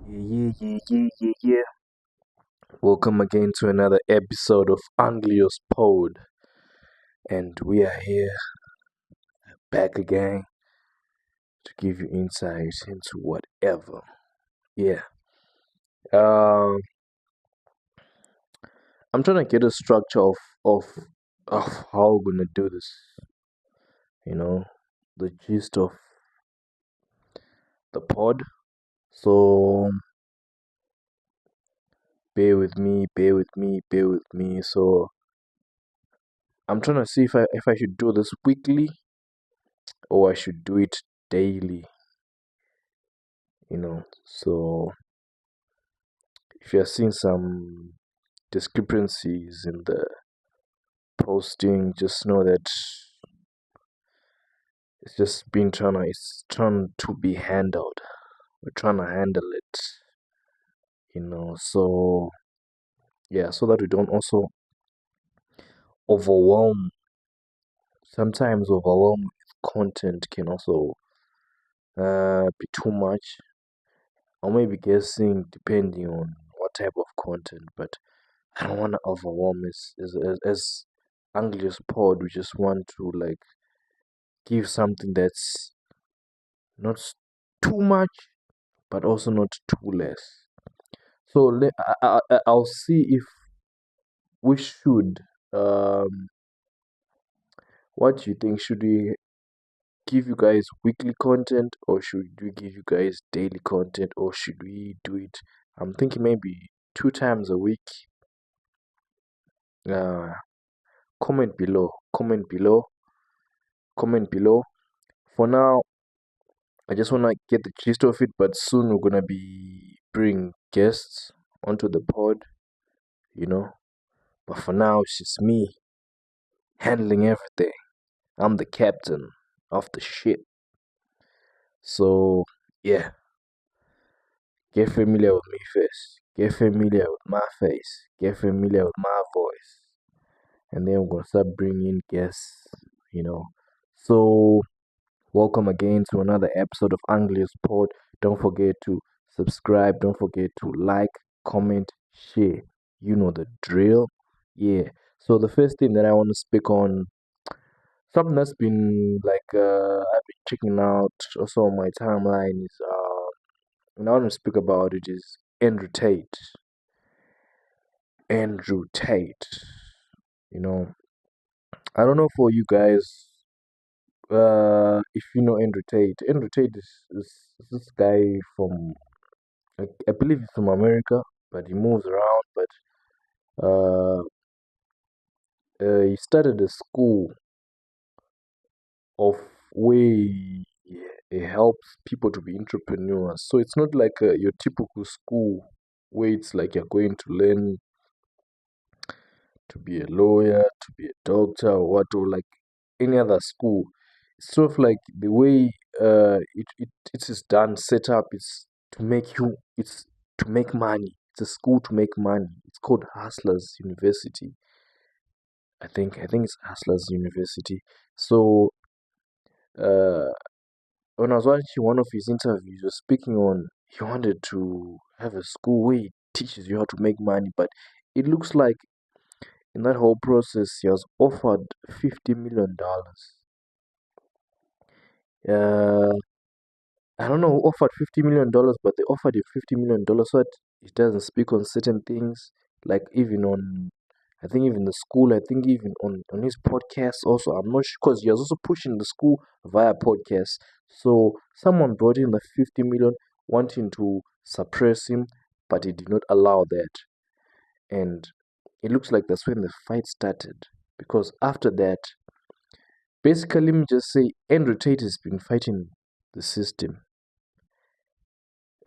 Yeah. Welcome again to another episode of Anglios Pod, and we are here back again to give you insights into whatever. Yeah. Um, I'm trying to get a structure of of how we're gonna do this. You know, the gist of the pod. So bear with me. So I'm trying to see if I should do this weekly or I should do it daily. So if you're seeing some discrepancies in the posting, just know that it's trying to be handled. We're trying to handle it, so yeah, so that we don't also overwhelm. Sometimes overwhelm content can also be too much, or maybe guessing depending on what type of content, but I don't want to overwhelm as Anglius pod. We just want to like give something that's not too much, but also not too less. So I'll see if we should. Um, what do you think? Should we give you guys weekly content, or should we give you guys daily content, or should we do it? I'm thinking maybe 2 times a week. Uh, comment below. Comment below. For now, I just wanna get the gist of it, but soon we're gonna be bring guests onto the pod, you know. But for now, it's just me handling everything. I'm the captain of the ship. So yeah, get familiar with me first. Get familiar with my face. Get familiar with my voice, and then we're gonna start bringing guests, you know. So welcome again to another episode of Anglia's Pod. Don't forget to subscribe. Don't forget to like, comment, share. You know the drill. Yeah. So the first thing that I want to speak on, something that's been like I've been checking out also on my timeline is and I want to speak about it is Andrew Tate. Andrew Tate. You know, I don't know for you guys if you know Andrew Tate. Andrew Tate is this guy from I believe he's from America, but he moves around. But he started a school of where he helps people to be entrepreneurs. So it's not like your typical school where it's like you're going to learn to be a lawyer, to be a doctor, or what, or like any other school. It's sort of like the way it is done, set up is it's to make money. It's a school to make money. It's called Hustlers University. I think it's Hustlers University. So uh, when I was watching one of his interviews, he was speaking on he wanted to have a school where he teaches you how to make money, but it looks like in that whole process he was offered $50 million. Uh, I don't know who offered $50 million, but they offered him $50 million so that he doesn't speak on certain things, like even on, I think even the school, I think even on his podcast also. I'm not sure because he was also pushing the school via podcast. So someone brought in the 50 million, wanting to suppress him, but he did not allow that. And it looks like that's when the fight started. Because after that, basically, let me just say, Andrew Tate has been fighting the system,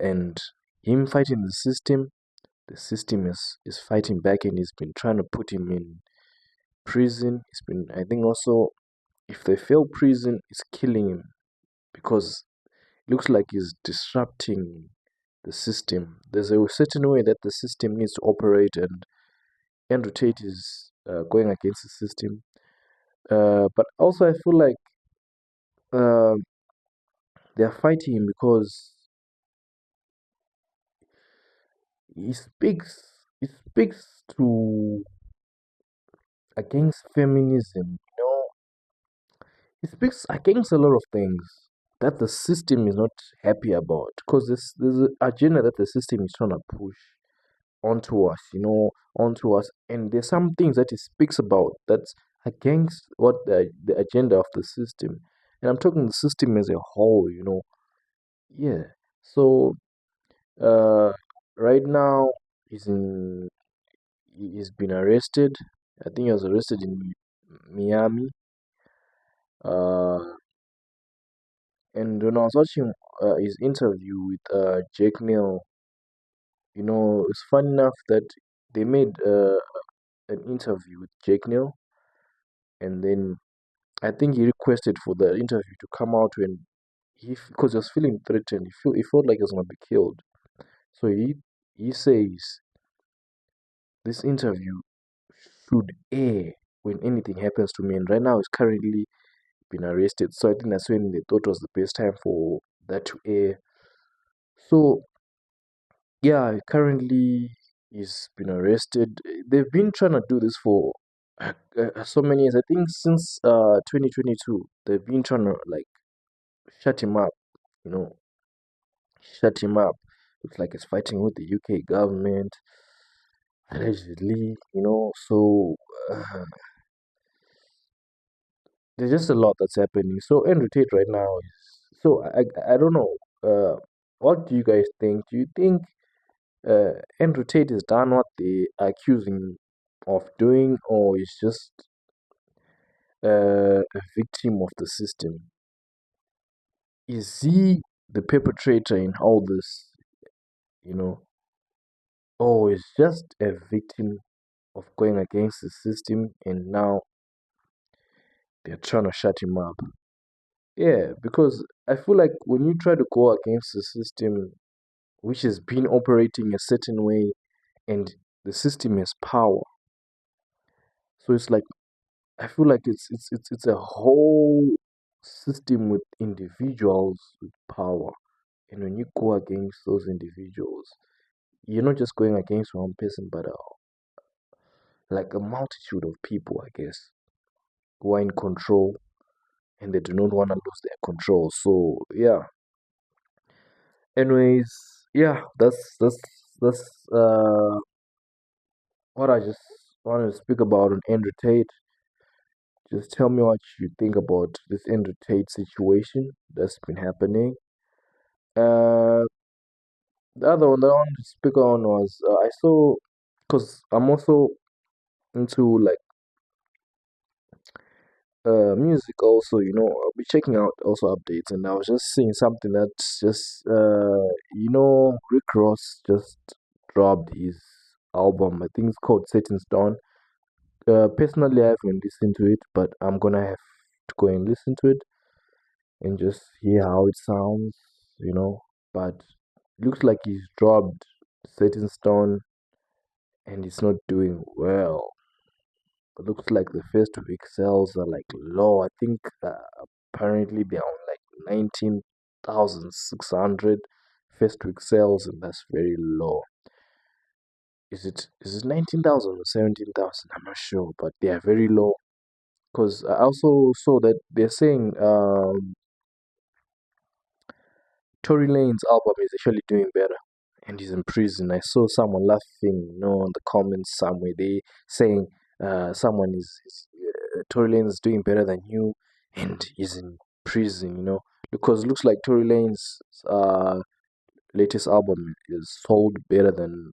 and him fighting the system is fighting back, and he's been trying to put him in prison. He's been, I think, also if they fail prison, it's killing him because it looks like he's disrupting the system. There's a certain way that the system needs to operate, and Andrew Tate is going against the system. But also, I feel like uh, they're fighting him because he speaks to against feminism. He speaks against a lot of things that the system is not happy about because there's an agenda that the system is trying to push onto us, onto us. And there's some things that he speaks about that's against what the agenda of the system. And I'm talking the system as a whole. Yeah. So uh, right now he's in. He's been arrested. I think he was arrested in Miami. Uh, and when I was watching his interview with Jake Neal, it's funny enough that they made an interview with Jake Neal, and then I think he requested for the interview to come out when because he was feeling threatened. He felt like he was gonna be killed. So he says this interview should air when anything happens to me. And right now he's currently been arrested. So I think that's when they thought was the best time for that to air. So yeah, currently he's been arrested. They've been trying to do this for so many years. I think since 2022, they've been trying to like shut him up. You know, shut him up. Looks like he's fighting with the UK government allegedly. So there's just a lot that's happening. So Andrew Tate right now is so I don't know. What do you guys think? Do you think Andrew Tate has done what they are accusing him of doing, or is just a victim of the system? Is he the perpetrator in all this, you know, or is just a victim of going against the system and now they're trying to shut him up? Yeah, because I feel like when you try to go against the system, which has been operating a certain way, and the system has power, so it's like I feel like it's a whole system with individuals with power. And when you go against those individuals, you're not just going against one person, but like a multitude of people, I guess, who are in control and they do not want to lose their control. So yeah. Anyways, yeah, that's what I just wanted to speak about on Andrew Tate. Just tell me what you think about this Andrew Tate situation that's been happening. Uh, the other one that I wanted to speak on was I saw because I'm also into like music also. I'll be checking out also updates, and I was just seeing something that's just Rick Ross just dropped his album. I think it's called Satan's Dawn. Personally, I haven't listened to it, but I'm gonna have to go and listen to it and just hear how it sounds. But looks like he's dropped Satan's Stone and it's not doing well. It looks like the first week sales are like low. I think apparently they're on like 19,600 first week sales, and that's very low. Is it 19,000 or 17,000? I'm not sure, but they are very low. Because I also saw that they're saying Tory Lane's album is actually doing better and he's in prison. I saw someone laughing, on the comments somewhere. They saying someone Tory Lane is doing better than you and he's in prison. Because it looks like Tory Lane's latest album is sold better than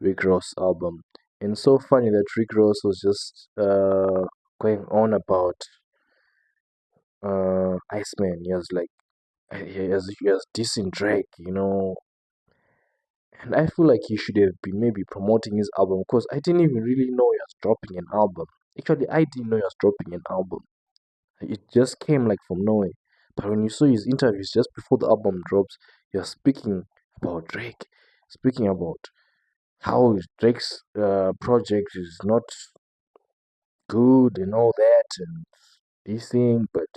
Rick Ross' album. And so funny that Rick Ross was just going on about Iceman. He was dissing Drake. And I feel like he should have been maybe promoting his album because I didn't even really know he was dropping an album. Actually, I didn't know he was dropping an album. It just came like from nowhere. But when you saw his interviews just before the album drops, he was speaking about Drake, speaking about how Drake's project is not good and all that and this thing. But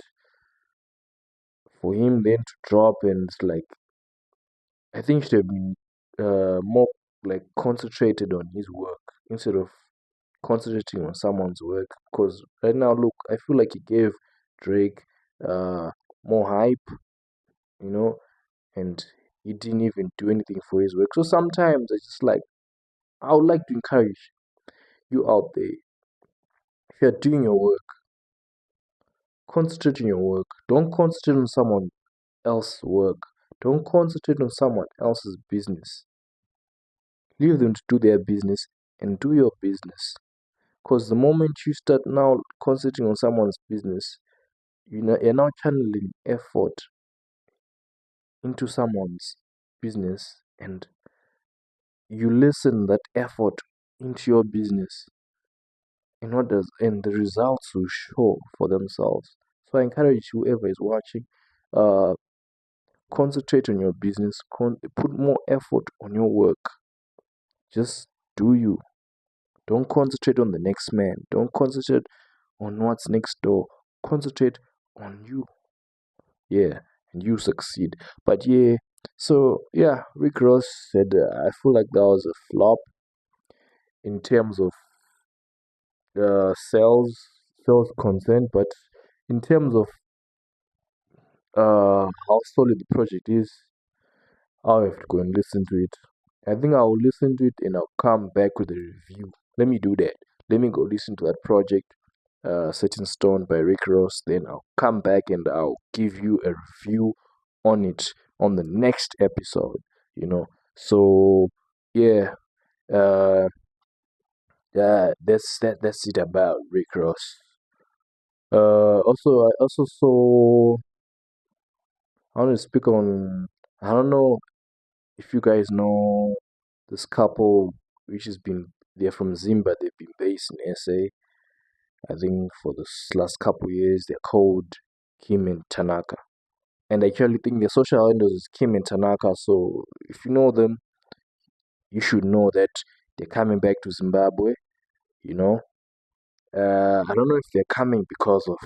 for him then to drop and it's like, I think it should have been more like concentrated on his work instead of concentrating on someone's work. Because right now, look, I feel like he gave Drake uh more hype, you know, and he didn't even do anything for his work. So sometimes I just like, I would like to encourage you out there, if you're doing your work, concentrate on your work. Don't concentrate on someone else's work. Don't concentrate on someone else's business. Leave them to do their business and do your business. Because the moment you start now concentrating on someone's business, you're now channeling effort into someone's business, and you listen that effort into your business, and the results will show for themselves. So I encourage whoever is watching, uh, concentrate on your business, put more effort on your work. Just do you. Don't concentrate on the next man. Don't concentrate on what's next door. Concentrate on you. Yeah, and you succeed. But yeah, so yeah, Rick Ross said, I feel like that was a flop in terms of sales concern, but in terms of how solid the project is, I'll have to go and listen to it. I think I'll listen to it and I'll come back with a review. Let me do that. Let me go listen to that project, Set in Stone by Rick Ross. Then I'll come back and I'll give you a review on it on the next episode. You know. So yeah, uh, yeah, that's it about Rick Ross. I also saw. I want to speak on. I don't know if you guys know this couple, which has been, they're from Zimba, they've been based in SA. I think for the last couple years, they're called Kim and Tanaka. And I actually think their social handles is Kim and Tanaka. So if you know them, you should know that they're coming back to Zimbabwe. You know, I don't know if they're coming because of.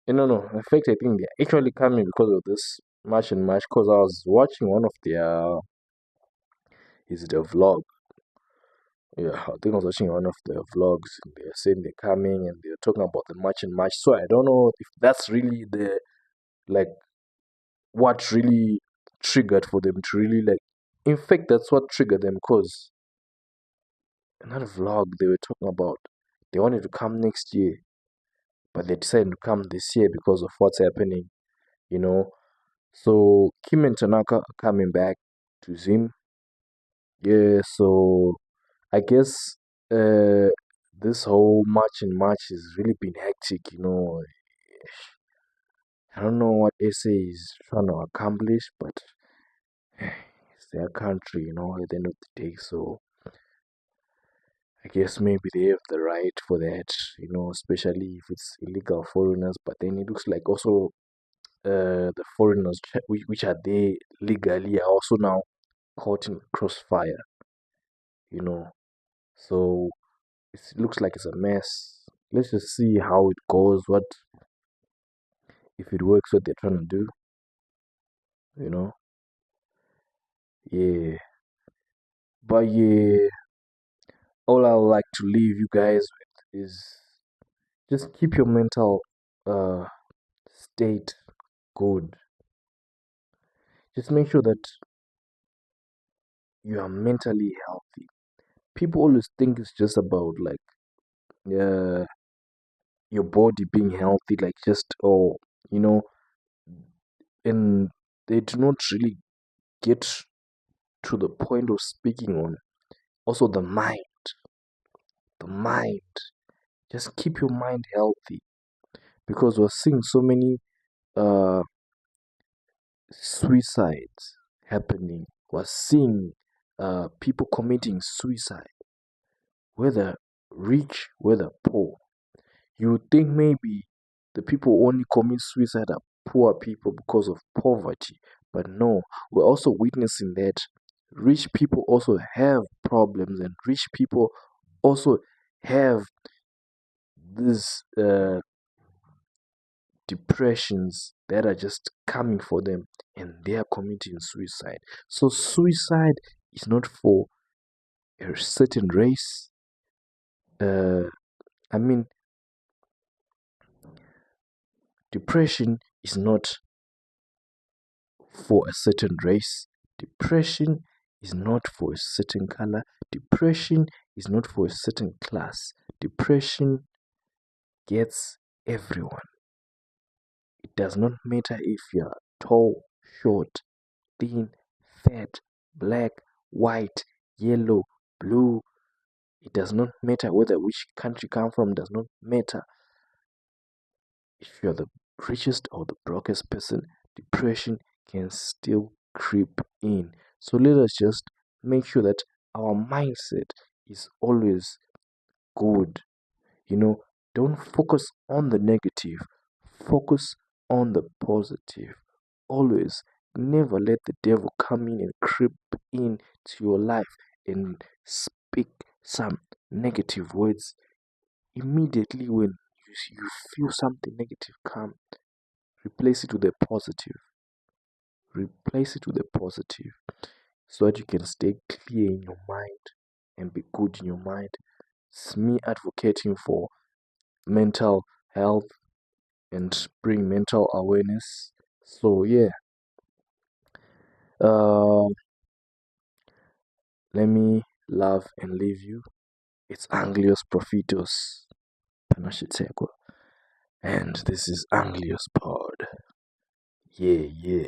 No. In fact, I think they're actually coming because of this March and March. Because I was watching one of their, is it a vlog? Yeah, I think I was watching one of the vlogs, and they're saying they're coming and they're talking about the March and March. So I don't know if that's really the, like, what really triggered for them to really like. In fact, that's what triggered them, because another vlog they were talking about, they wanted to come next year, but they decided to come this year because of what's happening, you know. So Kim and Tanaka are coming back to Zim. Yeah, so I guess uh this whole March and March has really been hectic, you know. I don't know what SA is trying to accomplish, but it's their country, you know, at the end of the day. So I guess maybe they have the right for that, you know, especially if it's illegal foreigners. But then it looks like also the foreigners which are there legally are also now caught in crossfire, you know. So it looks like it's a mess. Let's just see how it goes. What if it works? What they're trying to do, you know? Yeah, but yeah, all I would like to leave you guys with is just keep your mental uh state good. Just make sure that you are mentally healthy. People always think it's just about like uh your body being healthy, like just, oh, you know, and they do not really get to the point of speaking on also the mind. The mind. Just keep your mind healthy, because we're seeing so many uh suicides happening. We're seeing people committing suicide, whether rich, whether poor. You would think maybe the people who only commit suicide are poor people because of poverty, but no, we're also witnessing that rich people also have problems, and rich people also have these depressions that are just coming for them, and they are committing suicide. So suicide is not for a certain race. Uh, I mean, depression is not for a certain race. Depression is not for a certain color. Depression is not for a certain class. Depression gets everyone. It does not matter if you're tall, short, thin, fat, black, white, yellow, blue. It does not matter whether which country you come from, does not matter. If you're the richest or the brokest person, depression can still creep in. So let us just make sure that our mindset is always good. You know, don't focus on the negative, focus on the positive. Always never let the devil come in and creep in to your life and speak some negative words. Immediately when you feel something negative come, replace it with a positive. Replace it with a positive so that you can stay clear in your mind and be good in your mind. It's me advocating for mental health and bring mental awareness. So yeah, uh, let me love and leave you. It's Anglios Profitos Panashitekwa, and this is Anglios Pod. Yeah, yeah.